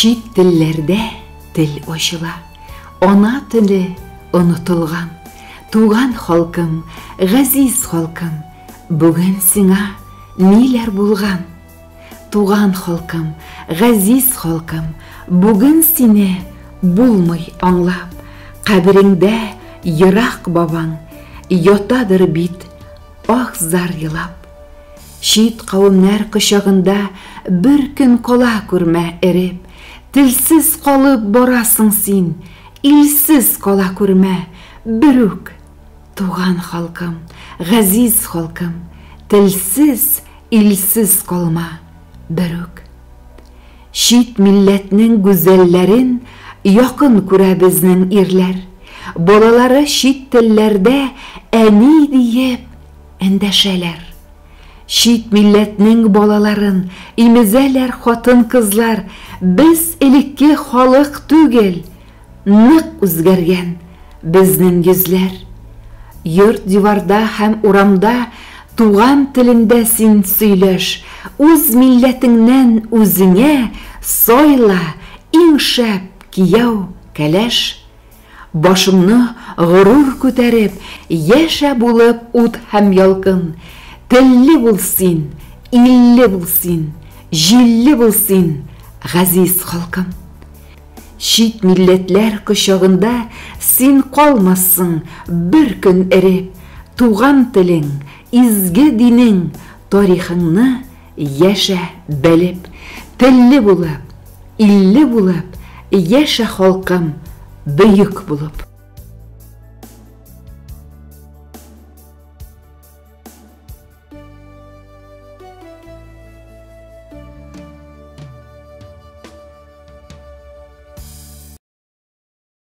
Шит телләрдә тел ачыла, ана теле онытылган. Туган халкым, газиз халкым, бүген сиңа ниләр булган? Туган халкым, газиз халкым, бүген сине булмый аңлап. Кабереңдә ерак бабаң, ятадыр бит ак зар елап. Шит кавымнар кочагында бер көн кала күрмә эреп. Телсіз қалып барасың син, илсіз қала көрмә, бүрік. Туған халкым, ғазиз халкым, тілсіз, илсіз қалма, бүрік. Шит милләтнең гүзәлләрен якын күрә безнең ирләр. Балалары шит телләрдә әни диеп эндәшәләр. Шит милләтнең балаларын имезәләр хатын кызлар. Biz элекке халык түгел, нык үзгәргән безнең йөзләр. Йорт диварда һәм урамда туган телендә син сөйләш. Үз милләтеңнән үзеңә сайла иң шәп кияү кәләш. Башыңны горур күтәреп, яшә булып ут һәм ялкын. Телле булсын, илле булсын, җилле булсын, ғазиз халкым. Шит милләтләр кочагында син калмассың бер көн эреп. Туган телең, изге динең, тарихыңны яшә белеп. Телле булып, илле булып, яшә халкым бөек булып.